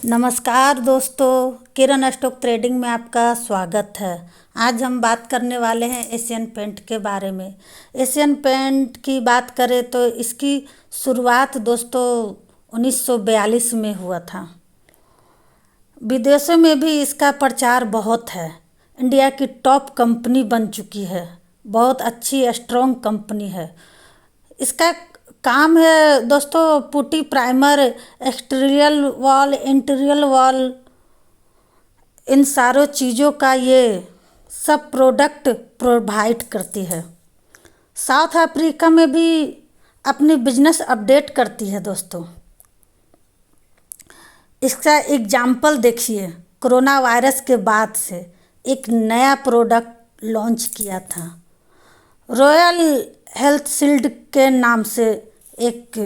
नमस्कार दोस्तों, किरण stock trading में आपका स्वागत है। आज हम बात करने वाले हैं एशियन पेंट के बारे में। एशियन पेंट की बात करें तो इसकी शुरुआत दोस्तों 1942 में हुआ था। विदेशों में भी इसका प्रचार बहुत है। इंडिया की टॉप कंपनी बन चुकी है, बहुत अच्छी स्ट्रॉन्ग कंपनी है। इसका काम है दोस्तों putty, primer, exterior wall, interior wall, इन सारों चीज़ों का ये सब प्रोडक्ट प्रोवाइड करती है। साउथ अफ्रीका में भी अपनी बिजनेस अपडेट करती है दोस्तों। इसका एग्जाम्पल देखिए, कोरोना वायरस के बाद से एक नया प्रोडक्ट लॉन्च किया था। रॉयल हेल्थ शील्ड के नाम से एक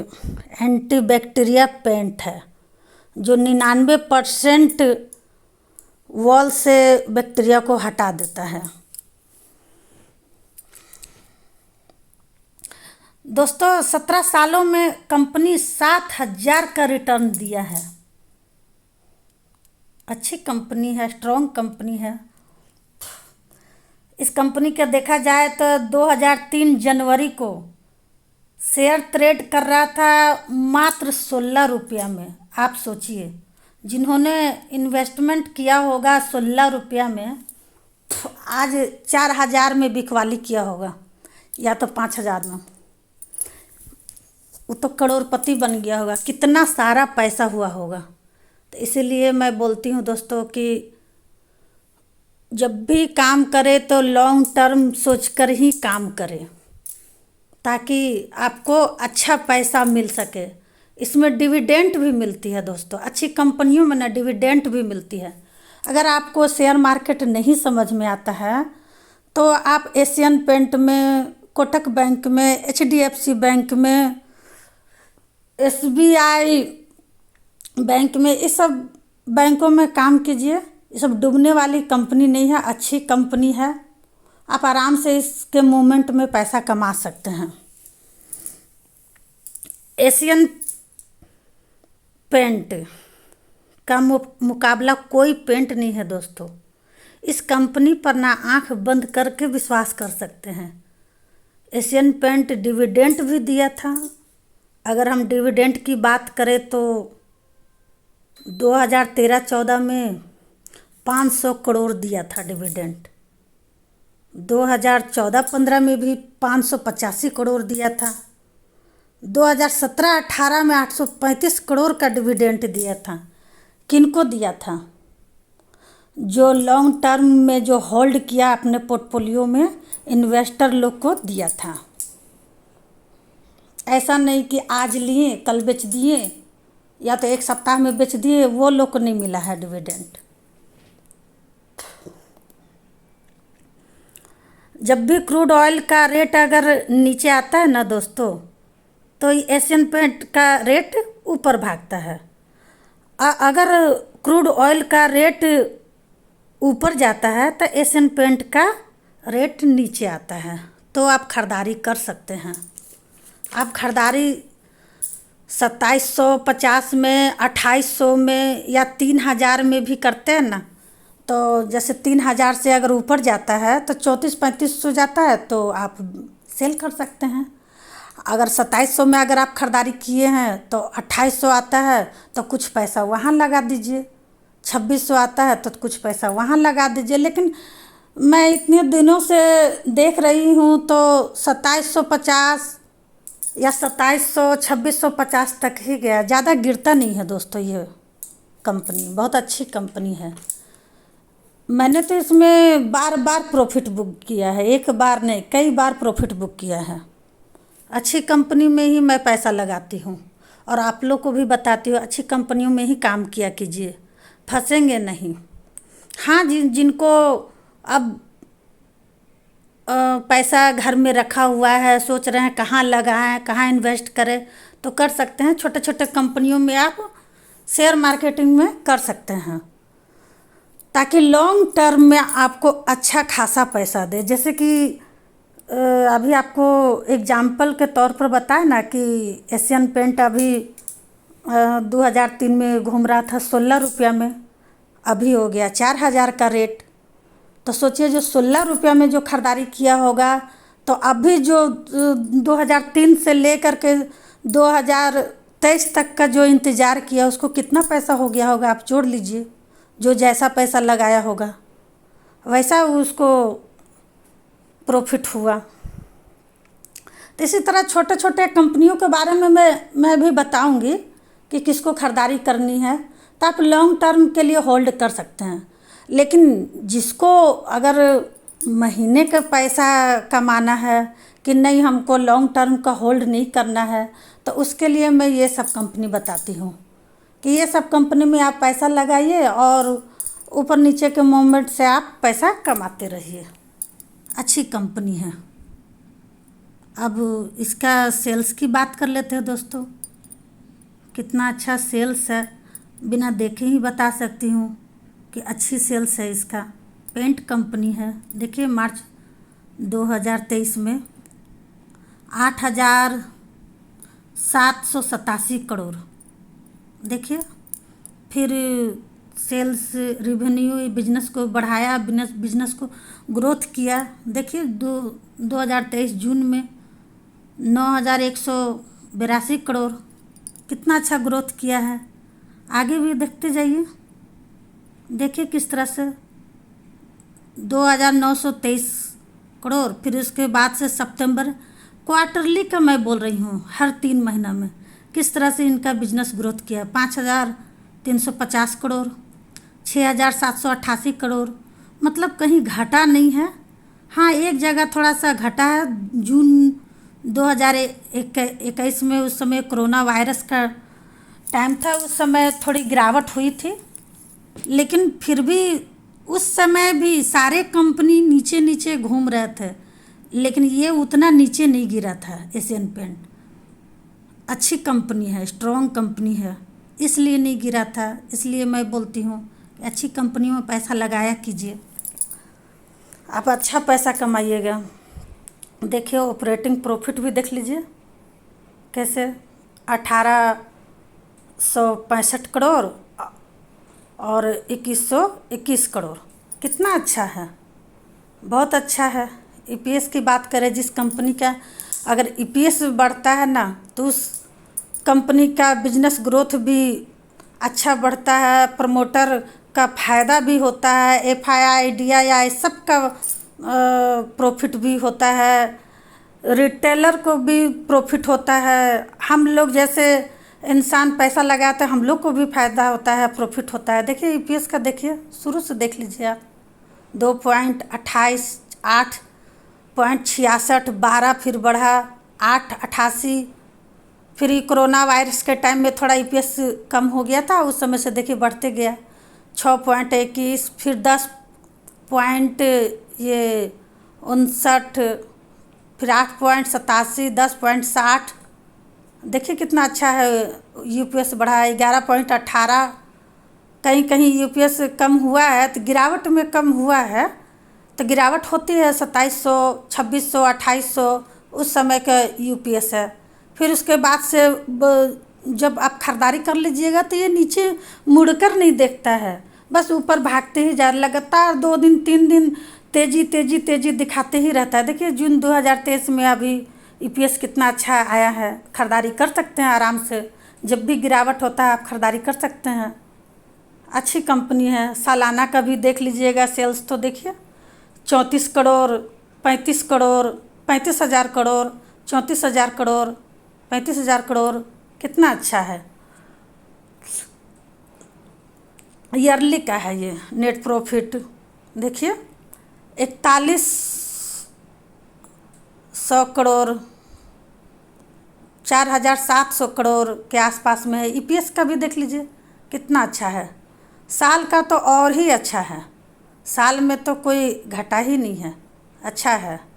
एंटीबैक्टीरिया पेंट है जो 99% वॉल से बैक्टीरिया को हटा देता है। दोस्तों 17 सालों में कंपनी 7,000 का रिटर्न दिया है। अच्छी कंपनी है, स्ट्रॉन्ग कंपनी है। इस कंपनी का देखा जाए तो 2003 जनवरी को शेयर ट्रेड कर रहा था मात्र 16 रुपया में। आप सोचिए, जिन्होंने इन्वेस्टमेंट किया होगा 16 रुपया में, आज 4,000 में बिकवाली किया होगा या तो 5,000 में, वो तो करोड़पति बन गया होगा। कितना सारा पैसा हुआ होगा। तो इसीलिए मैं बोलती हूँ दोस्तों कि जब भी काम करे तो लॉन्ग टर्म सोचकर ही काम करें, ताकि आपको अच्छा पैसा मिल सके। इसमें डिविडेंड भी मिलती है दोस्तों। अच्छी कंपनियों में ना डिविडेंड भी मिलती है। अगर आपको शेयर मार्केट नहीं समझ में आता है तो आप एशियन पेंट में, कोटक बैंक में, HDFC बैंक में, SBI बैंक में, इस सब बैंकों में काम कीजिए। ये सब डूबने वाली कंपनी नहीं है, अच्छी कंपनी है। आप आराम से इसके मूवमेंट में पैसा कमा सकते हैं। एशियन पेंट का मुकाबला कोई पेंट नहीं है दोस्तों। इस कंपनी पर ना आंख बंद करके विश्वास कर सकते हैं। एशियन पेंट डिविडेंड भी दिया था। अगर हम डिविडेंड की बात करें तो 2013-14 में 500 करोड़ दिया था डिविडेंड। 2014-15 में भी 585 करोड़ दिया था। 2017-18 में 835 करोड़ का डिविडेंड दिया था। किनको दिया था? जो लॉन्ग टर्म में जो होल्ड किया अपने पोर्टफोलियो में, इन्वेस्टर लोग को दिया था। ऐसा नहीं कि आज लिए कल बेच दिए या तो एक सप्ताह में बेच दिए, वो लोग को नहीं मिला है डिविडेंड। जब भी क्रूड ऑयल का रेट अगर नीचे आता है ना दोस्तों, तो एशियन पेंट का रेट ऊपर भागता है। अगर क्रूड ऑयल का रेट ऊपर जाता है तो एशियन पेंट का रेट नीचे आता है। तो आप खरीदारी कर सकते हैं। आप खरीदारी 2750 में, 2800 में या 3,000 में भी करते हैं ना। तो जैसे 3,000 से अगर ऊपर जाता है तो 3400-3500 जाता है तो आप सेल कर सकते हैं। अगर 2700 में अगर आप खरीदारी किए हैं तो 2800 आता है तो कुछ पैसा वहाँ लगा दीजिए। 2600 आता है तो कुछ पैसा वहाँ लगा दीजिए। लेकिन मैं इतने दिनों से देख रही हूँ तो 2750 या 2700, 2650 तक ही गया, ज़्यादा गिरता नहीं है दोस्तों। ये कंपनी बहुत अच्छी कंपनी है। मैंने तो इसमें बार बार प्रॉफिट बुक किया है, एक बार नहीं कई बार प्रॉफिट बुक किया है। अच्छी कंपनी में ही मैं पैसा लगाती हूँ और आप लोग को भी बताती हूँ अच्छी कंपनियों में ही काम किया कीजिए, फंसेंगे नहीं। हाँ, जिनको अब पैसा घर में रखा हुआ है, सोच रहे हैं कहाँ लगाएं, कहाँ इन्वेस्ट करें, तो कर सकते हैं। छोटे छोटे कंपनियों में आप शेयर मार्केटिंग में कर सकते हैं, ताकि लॉन्ग टर्म में आपको अच्छा खासा पैसा दे। जैसे कि अभी आपको एग्जाम्पल के तौर पर बताए ना कि एशियन पेंट अभी 2003 में घूम रहा था 16 रुपया में, अभी हो गया 4000 का रेट। तो सोचिए जो 16 रुपया में जो खरीदारी किया होगा, तो अभी जो 2003 से लेकर के 2023 तक का जो इंतज़ार किया उसको कितना पैसा हो गया होगा, आप जोड़ लीजिए। जो जैसा पैसा लगाया होगा वैसा उसको प्रॉफिट हुआ। तो इसी तरह छोटे छोटे कंपनियों के बारे में मैं भी बताऊंगी कि किसको ख़रीदारी करनी है, तो आप लॉन्ग टर्म के लिए होल्ड कर सकते हैं। लेकिन जिसको अगर महीने का पैसा कमाना है कि नहीं, हमको लॉन्ग टर्म का होल्ड नहीं करना है, तो उसके लिए मैं ये सब कंपनी बताती हूँ कि ये सब कंपनी में आप पैसा लगाइए और ऊपर नीचे के मूवमेंट से आप पैसा कमाते रहिए। अच्छी कंपनी है। अब इसका सेल्स की बात कर लेते हैं दोस्तों। कितना अच्छा सेल्स है, बिना देखे ही बता सकती हूँ कि अच्छी सेल्स है इसका। पेंट कंपनी है। देखिए मार्च 2023 में 8,787 करोड़। देखिए फिर सेल्स रिवेन्यू, बिजनेस को बढ़ाया, बिजनेस को ग्रोथ किया। देखिए 2023 जून में 9,182 करोड़, कितना अच्छा ग्रोथ किया है। आगे भी देखते जाइए। देखिए किस तरह से 2,923 करोड़। फिर उसके बाद से सितंबर, क्वार्टरली का मैं बोल रही हूँ, हर 3 महीना में किस तरह से इनका बिजनेस ग्रोथ किया। 5,350 करोड़, 6,788 करोड़, मतलब कहीं घाटा नहीं है। हाँ, एक जगह थोड़ा सा घटा है। जून 2021 में, उस समय कोरोना वायरस का टाइम था, उस समय थोड़ी गिरावट हुई थी। लेकिन फिर भी उस समय भी सारे कंपनी नीचे नीचे घूम रहे थे, लेकिन ये उतना नीचे नहीं गिरा था। एशियन पेंट अच्छी कंपनी है, स्ट्रॉन्ग कंपनी है, इसलिए नहीं गिरा था। इसलिए मैं बोलती हूँ कि अच्छी कंपनियों में पैसा लगाया कीजिए, आप अच्छा पैसा कमाइएगा। देखिए ऑपरेटिंग प्रॉफिट भी देख लीजिए कैसे, 1,865 करोड़ और 2,121 करोड़, कितना अच्छा है, बहुत अच्छा है। ईपीएस की बात करें, जिस कंपनी का अगर ईपीएस बढ़ता है ना, तो उस कंपनी का बिजनेस ग्रोथ भी अच्छा बढ़ता है, प्रमोटर का फ़ायदा भी होता है, एफआईआई डीआईआई सब का प्रॉफिट भी होता है, रिटेलर को भी प्रॉफिट होता है। हम लोग जैसे इंसान पैसा लगाते हैं, हम लोग को भी फ़ायदा होता है, प्रॉफिट होता है। देखिए ईपीएस का, देखिए शुरू से देख लीजिए आप, 2.28, 8.66, 12, फिर बढ़ा 8.88। फिर कोरोना वायरस के टाइम में थोड़ा ईपीएस कम हो गया था, उस समय से देखिए बढ़ते गया 6.21, फिर 10.59, फिर 8.87, 10.60। देखिए कितना अच्छा है यूपीएस बढ़ा है। 11.18, कहीं कहीं यूपीएस कम हुआ है तो गिरावट में कम हुआ है, तो गिरावट होती है 2,700, 2,600, 2,800, उस समय का यूपीएस है। फिर उसके बाद से जब आप खरीदारी कर लीजिएगा तो ये नीचे मुड़कर नहीं देखता है, बस ऊपर भागते ही जा, लगातार 2 दिन 3 दिन तेजी तेजी तेजी दिखाते ही रहता है। देखिए जून 2023 में अभी ईपीएस कितना अच्छा आया है। खरीदारी कर सकते हैं आराम से, जब भी गिरावट होता है आप खरीदारी कर सकते हैं। अच्छी कंपनी है। सालाना का भी देख लीजिएगा सेल्स, तो देखिए 34 करोड़, 35 करोड़, 35,000 करोड़, 34,000 करोड़, 35,000 करोड़, कितना अच्छा है। ईयरली का है ये नेट प्रॉफिट। देखिए 4,100 करोड़, 4,700 करोड़ के आसपास में है। ईपीएस का भी देख लीजिए कितना अच्छा है। साल का तो और ही अच्छा है, साल में तो कोई घटा ही नहीं है, अच्छा है।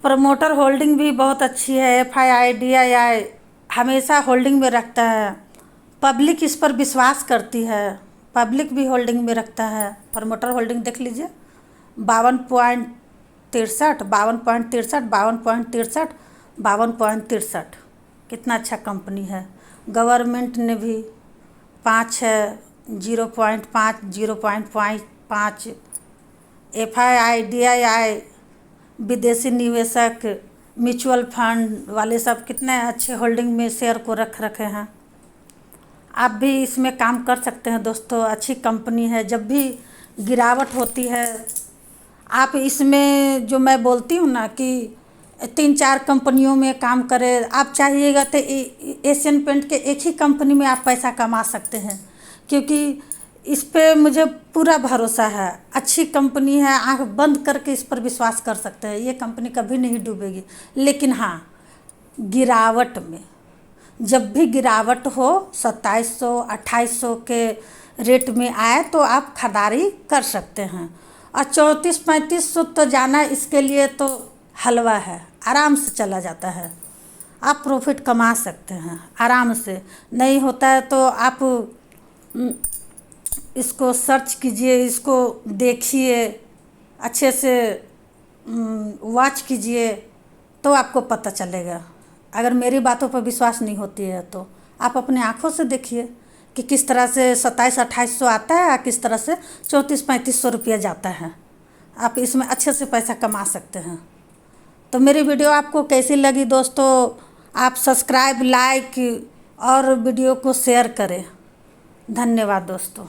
प्रमोटर होल्डिंग भी बहुत अच्छी है। एफआईआई डीआईआई हमेशा होल्डिंग में रखता है। पब्लिक इस पर विश्वास करती है, पब्लिक भी होल्डिंग में रखता है। प्रमोटर होल्डिंग देख लीजिए 52.63, 52.63, 52.63, 52.63, कितना अच्छा कंपनी है। गवर्नमेंट ने भी 5 है, 0.5, 0.5, FII, DII, विदेशी निवेशक, म्यूचुअल फंड वाले सब कितने अच्छे होल्डिंग में शेयर को रख रखे हैं। आप भी इसमें काम कर सकते हैं दोस्तों, अच्छी कंपनी है। जब भी गिरावट होती है, आप इसमें जो मैं बोलती हूँ ना कि 3-4 कंपनियों में काम करें, आप चाहिएगा तो एशियन पेंट के एक ही कंपनी में आप पैसा कमा सकते हैं, क्योंकि इस पे मुझे पूरा भरोसा है। अच्छी कंपनी है, आंख बंद करके इस पर विश्वास कर सकते हैं। ये कंपनी कभी नहीं डूबेगी। लेकिन हाँ, गिरावट में, जब भी गिरावट हो 2700-2800 के रेट में आए तो आप खरीदारी कर सकते हैं। और 3400-3500 तो जाना इसके लिए तो हलवा है, आराम से चला जाता है। आप प्रॉफिट कमा सकते हैं आराम से। नहीं होता है तो आप इसको सर्च कीजिए, इसको देखिए, अच्छे से वॉच कीजिए, तो आपको पता चलेगा। अगर मेरी बातों पर विश्वास नहीं होती है तो आप अपने आँखों से देखिए कि किस तरह से 2700-2800 आता है और किस तरह से 3400-3500 रुपया जाता है। आप इसमें अच्छे से पैसा कमा सकते हैं। तो मेरी वीडियो आपको कैसी लगी दोस्तों, आप सब्सक्राइब, लाइक और वीडियो को शेयर करें। धन्यवाद दोस्तों।